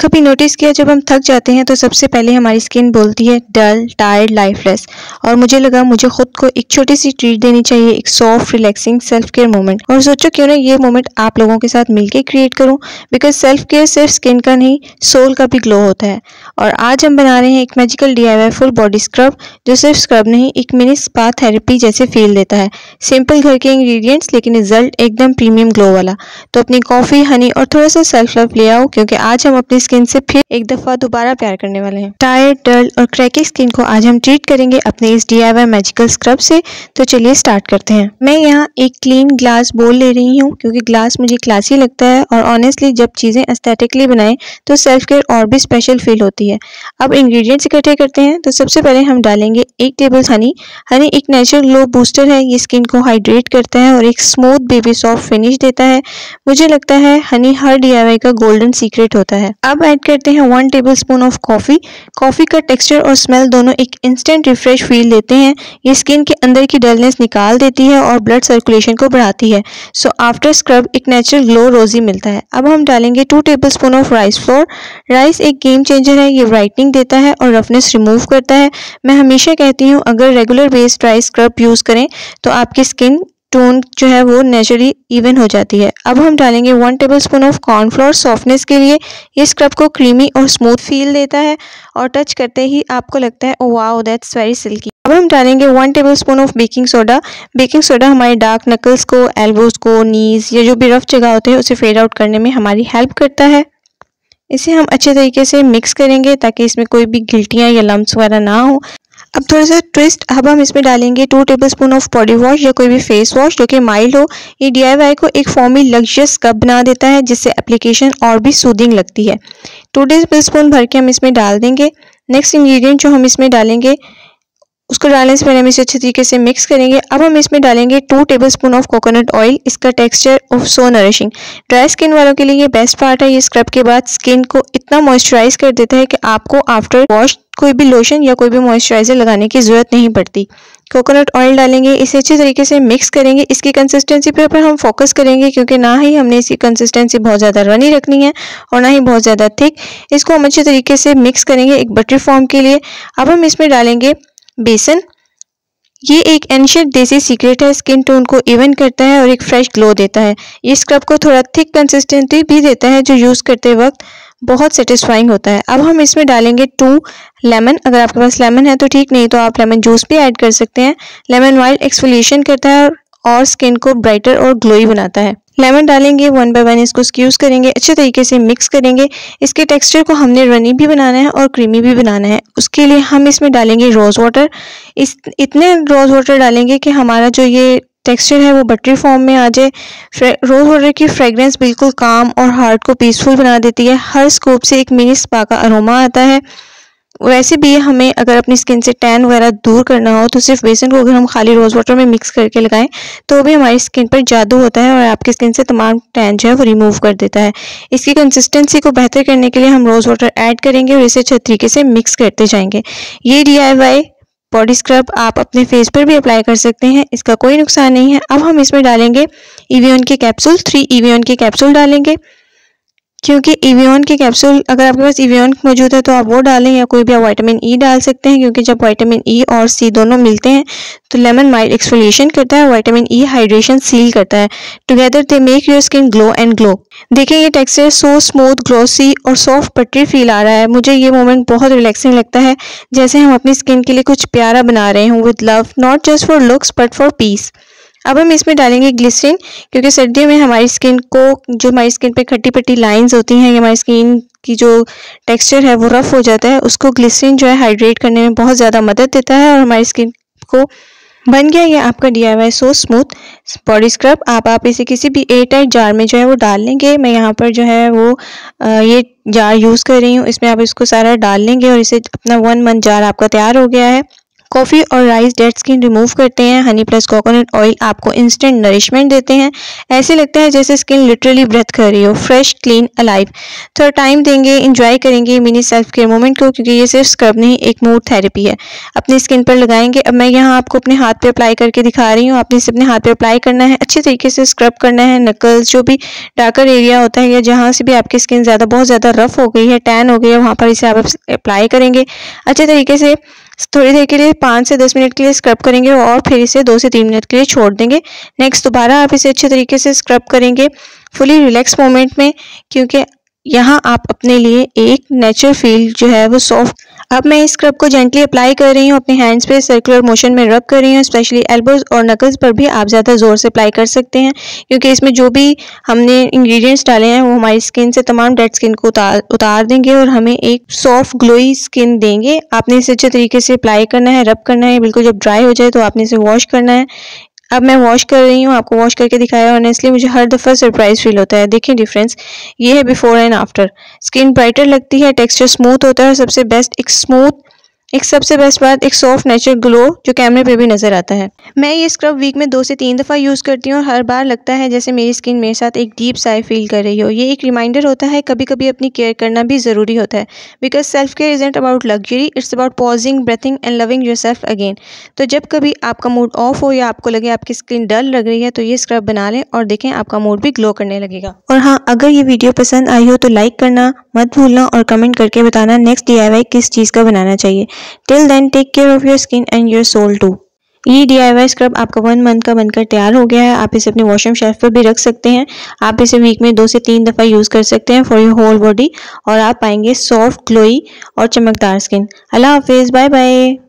कभी नोटिस किया जब हम थक जाते हैं तो सबसे पहले हमारी स्किन बोलती है डल, टायर्ड, लाइफलेस। और मुझे लगा मुझे खुद को एक छोटी सी ट्रीट देनी चाहिए, एक soft relaxing self care moment. और सोचो क्यों ना ये मोमेंट आप लोगों के साथ मिलके क्रिएट करूं, बिकॉज सेल्फ केयर सिर्फ स्किन का नहीं, सोल का भी ग्लो होता है। और आज हम बना रहे हैं एक magical DIY full body scrub, जो सिर्फ स्क्रब नहीं, एक मिनी स्पा थेरेपी जैसे फील देता है। सिंपल घर के इंग्रेडिएंट्स, लेकिन रिजल्ट एकदम प्रीमियम ग्लो वाला। तो अपनी कॉफी, हनी और थोड़ा सा सेल्फ लव ले आओ, क्योंकि आज हम अपनी स्किन से फिर एक दफा दोबारा प्यार करने वाले हैं। टायर्ड, डल और क्रैकी स्किन को आज हम ट्रीट करेंगे अपने इस DIY मैजिकल स्क्रब से। तो चलिए स्टार्ट करते हैं। मैं यहाँ एक क्लीन ग्लास बोल ले रही हूँ, क्योंकि ग्लास मुझे क्लासी लगता है और ऑनेस्टली जब चीजें एस्थेटिकली बनाएं तो सेल्फ केयर और भी स्पेशल फील होती है। अब इंग्रेडिएंट्स इकट्ठे करते हैं। तो सबसे पहले हम डालेंगे 1 टेबल हनी। हनी एक नेचुरल ग्लो बूस्टर है, ये स्किन को हाइड्रेट करता है और एक स्मूथ बेबी सॉफ्ट फिनिश देता है। मुझे लगता है हनी हर DIY का गोल्डन सीक्रेट होता है। अब ऐड करते हैं 1 टेबलस्पून ऑफ कॉफी। कॉफी का टेक्सचर और स्मेल दोनों एक इंस्टेंट रिफ्रेश फील देते हैं। ये स्किन के अंदर की डलनेस निकाल देती है और ब्लड सर्कुलेशन को बढ़ाती है। सो आफ्टर स्क्रब एक नेचुरल ग्लो रोजी मिलता है। अब हम डालेंगे 2 tablespoon of rice flour. Rice एक गेम चेंजर है, ये ब्राइटनिंग देता है और रफनेस रिमूव करता है। मैं हमेशा कहती हूँ अगर regular based rice scrub use करें तो आपकी स्किन टोन जो है वो नेचुरली इवन हो जाती है। अब हम डालेंगे 1 टेबलस्पून ऑफ कॉर्नफ्लोर सॉफ्टनेस के लिए। ये स्क्रब को क्रीमी और स्मूथ फील देता है और टच करते ही आपको लगता है oh wow that's very silky. अब हम डालेंगे 1 tablespoon of baking soda. Baking soda हमारे डार्क नकल्स को, एल्बोज को, नीज या जो भी रफ जगह होते हैं उसे फेड आउट करने में हमारी हेल्प करता है। इसे हम अच्छे तरीके से मिक्स करेंगे ताकि इसमें कोई भी गिल्टियाँ या लम्प्स वगैरह ना हो। अब थोड़ा सा ट्विस्ट, अब हम इसमें डालेंगे 2 टेबलस्पून ऑफ बॉडी वॉश या कोई भी फेस वॉश जो कि माइल्ड हो। ये DIY को एक फॉर्मी लग्जरियस स्क्रब बना देता है, जिससे एप्लीकेशन और भी सूदिंग लगती है। 2 टेबलस्पून भर के हम इसमें डाल देंगे। नेक्स्ट इंग्रेडिएंट जो हम इसमें डालेंगे, उसको डालने से पहले हम इसे अच्छे तरीके से मिक्स करेंगे। अब हम इसमें डालेंगे 2 टेबलस्पून ऑफ कोकोनट ऑयल। इसका texture of so nourishing. Dry skin वालों के लिए ये बेस्ट पार्ट है। ये स्क्रब के बाद स्किन को इतना मॉइस्चराइज कर देता है कि आपको आफ्टर वॉश कोई भी लोशन या कोई भी मॉइस्चराइजर लगाने की जरूरत नहीं पड़ती। कोकोनट ऑयल डालेंगे, इसे अच्छे तरीके से मिक्स करेंगे। इसकी कंसिस्टेंसी पर हम फोकस करेंगे, क्योंकि ना ही हमने इसकी कंसिस्टेंसी बहुत ज़्यादा रनी रखनी है और ना ही बहुत ज़्यादा थिक। इसको हम अच्छे तरीके से मिक्स करेंगे एक बटरी फॉर्म के लिए। अब हम इसमें डालेंगे बेसन। ये एक एंशिएंट देसी सीक्रेट है, स्किन टोन को इवन करता है और एक फ्रेश ग्लो देता है। ये स्क्रब को थोड़ा थिक कंसिस्टेंसी भी देता है, जो यूज़ करते वक्त बहुत सेटिस्फाइंग होता है। अब हम इसमें डालेंगे 2 लेमन। अगर आपके पास लेमन है तो ठीक, नहीं तो आप लेमन जूस भी ऐड कर सकते हैं। लेमन वाइल्ड एक्सफोलिएशन करता है और स्किन को ब्राइटर और ग्लोई बनाता है। लेमन डालेंगे, 1 बाय 1 इसको स्क्यूज करेंगे, अच्छे तरीके से मिक्स करेंगे। इसके टेक्सचर को हमने रनी भी बनाना है और क्रीमी भी बनाना है। उसके लिए हम इसमें डालेंगे रोज़ वाटर। इतने रोज़ वाटर डालेंगे कि हमारा जो ये टेक्सचर है वो बटरी फॉर्म में आ जाए। रोज़ वाटर की फ्रेग्रेंस बिल्कुल काम और हार्ट को पीसफुल बना देती है। हर स्कूप से एक मिनी स्पा का अरोमा आता है। वैसे भी हमें अगर अपनी स्किन से टैन वगैरह दूर करना हो तो सिर्फ बेसन को अगर हम खाली रोज़ वाटर में मिक्स करके लगाएं तो भी हमारी स्किन पर जादू होता है और आपकी स्किन से तमाम टैन जो है वो रिमूव कर देता है। इसकी कंसिस्टेंसी को बेहतर करने के लिए हम रोज़ वाटर ऐड करेंगे और इसे अच्छे तरीके से मिक्स करते जाएंगे। ये DIY बॉडी स्क्रब आप अपने फेस पर भी अप्लाई कर सकते हैं, इसका कोई नुकसान नहीं है। अब हम इसमें डालेंगे एवियन के कैप्सूल। 3 एवियन के कैप्सूल डालेंगे, क्योंकि एवियन के कैप्सूल अगर आपके पास एवियन मौजूद है तो आप वो डालें, या कोई भी आप विटामिन E डाल सकते हैं, क्योंकि जब विटामिन E और C दोनों मिलते हैं तो लेमन माइल्ड एक्सफोलिएशन करता है, विटामिन E हाइड्रेशन सील करता है। Together they make your skin glow and glow. देखिए ये टेक्सचर सो स्मूथ, ग्लॉसी और सॉफ्ट बटरी फील आ रहा है। मुझे ये मोमेंट बहुत रिलैक्सिंग लगता है, जैसे हम अपनी स्किन के लिए कुछ प्यारा बना रहे हों with love, not just for looks but for piece. अब हम इसमें डालेंगे ग्लिसरीन, क्योंकि सर्दियों में हमारी स्किन को, जो हमारी स्किन पे खट्टी पट्टी लाइंस होती हैं या हमारी स्किन की जो टेक्सचर है वो रफ हो जाता है, उसको ग्लिसरीन जो है हाइड्रेट करने में बहुत ज़्यादा मदद देता है और हमारी स्किन को बन गया ये आपका DIY so smooth body scrub. आप इसे किसी भी एयरटाइट जार में जो है वो डाल लेंगे। मैं यहाँ पर जो है वो ये जार यूज़ कर रही हूँ, इसमें आप इसको सारा डाल लेंगे और इसे अपना 1 मंथ जार आपका तैयार हो गया है। कॉफ़ी और राइस डेड स्किन रिमूव करते हैं। हनी प्लस कोकोनट ऑयल आपको इंस्टेंट नरिशमेंट देते हैं। ऐसे लगता है जैसे स्किन लिटरली ब्रेथ कर रही हो, फ्रेश, क्लीन, अलाइव। थोड़ा टाइम देंगे, इंजॉय करेंगे मिनी सेल्फ केयर मोमेंट को, क्योंकि ये सिर्फ स्क्रब नहीं, एक मूड थेरेपी है। अपनी स्किन पर लगाएंगे। अब मैं यहाँ आपको अपने हाथ पे अप्लाई करके दिखा रही हूँ। आपने इसे अपने हाथ पे अप्लाई करना है, अच्छे तरीके से स्क्रब करना है। नकल्स, जो भी डार्कर एरिया होता है या जहाँ से भी आपकी स्किन बहुत ज़्यादा रफ हो गई है, टैन हो गई है, वहाँ पर इसे आप अप्लाई करेंगे अच्छे तरीके से। थोड़ी देर के लिए 5 से 10 मिनट के लिए स्क्रब करेंगे और फिर इसे 2 से 3 मिनट के लिए छोड़ देंगे। नेक्स्ट दोबारा आप इसे अच्छे तरीके से स्क्रब करेंगे फुली रिलैक्स मोमेंट में, क्योंकि यहाँ आप अपने लिए एक नेचुरल फील जो है वो सॉफ्ट। अब मैं इस स्क्रब को जेंटली अप्लाई कर रही हूँ अपने हैंड्स पे, सर्कुलर मोशन में रब कर रही हूँ। स्पेशली एल्बोज और नकल्स पर भी आप ज़्यादा ज़ोर से अप्लाई कर सकते हैं, क्योंकि इसमें जो भी हमने इंग्रेडिएंट्स डाले हैं वो हमारी स्किन से तमाम डेड स्किन को उतार देंगे और हमें एक सॉफ्ट ग्लोई स्किन देंगे। आपने इसे अच्छे तरीके से अप्लाई करना है, रब करना है। बिल्कुल जब ड्राई हो जाए तो आपने इसे वॉश करना है। अब मैं वॉश कर रही हूँ, आपको वॉश करके दिखाया। ऑनेस्टली मुझे हर दफ़ा सरप्राइज फील होता है। देखिए डिफरेंस, ये है before and after. Skin brighter लगती है, टेक्सचर स्मूथ होता है और सबसे बेस्ट सबसे बेस्ट बात, एक सॉफ्ट नेचुरल ग्लो जो कैमरे पे भी नजर आता है। मैं ये स्क्रब वीक में 2 से 3 दफ़ा यूज़ करती हूँ और हर बार लगता है जैसे मेरी स्किन मेरे साथ एक डीप साई फील कर रही हो। ये एक रिमाइंडर होता है कभी कभी अपनी केयर करना भी ज़रूरी होता है, because self care isn't about luxury, it's about pausing, breathing and loving yourself again. तो जब कभी आपका मूड ऑफ हो या आपको लगे आपकी स्किन डल लग रही है तो ये स्क्रब बना लें और देखें आपका मूड भी ग्लो करने लगेगा। और हाँ, अगर ये वीडियो पसंद आई हो तो लाइक करना मत भूलना और कमेंट करके बताना नेक्स्ट DIY किस चीज़ का बनाना चाहिए। Till then take care of your skin and your soul too. ये DIY स्क्रब आपका 1 मंथ का बनकर तैयार हो गया है। आप इसे अपने वॉशरूम शेल्फ पर भी रख सकते हैं। आप इसे वीक में 2 से 3 दफ़ा यूज़ कर सकते हैं फॉर योर होल बॉडी और आप पाएंगे सॉफ्ट, ग्लोई और चमकदार स्किन। अल्लाह हाफिज़, बाय बाय।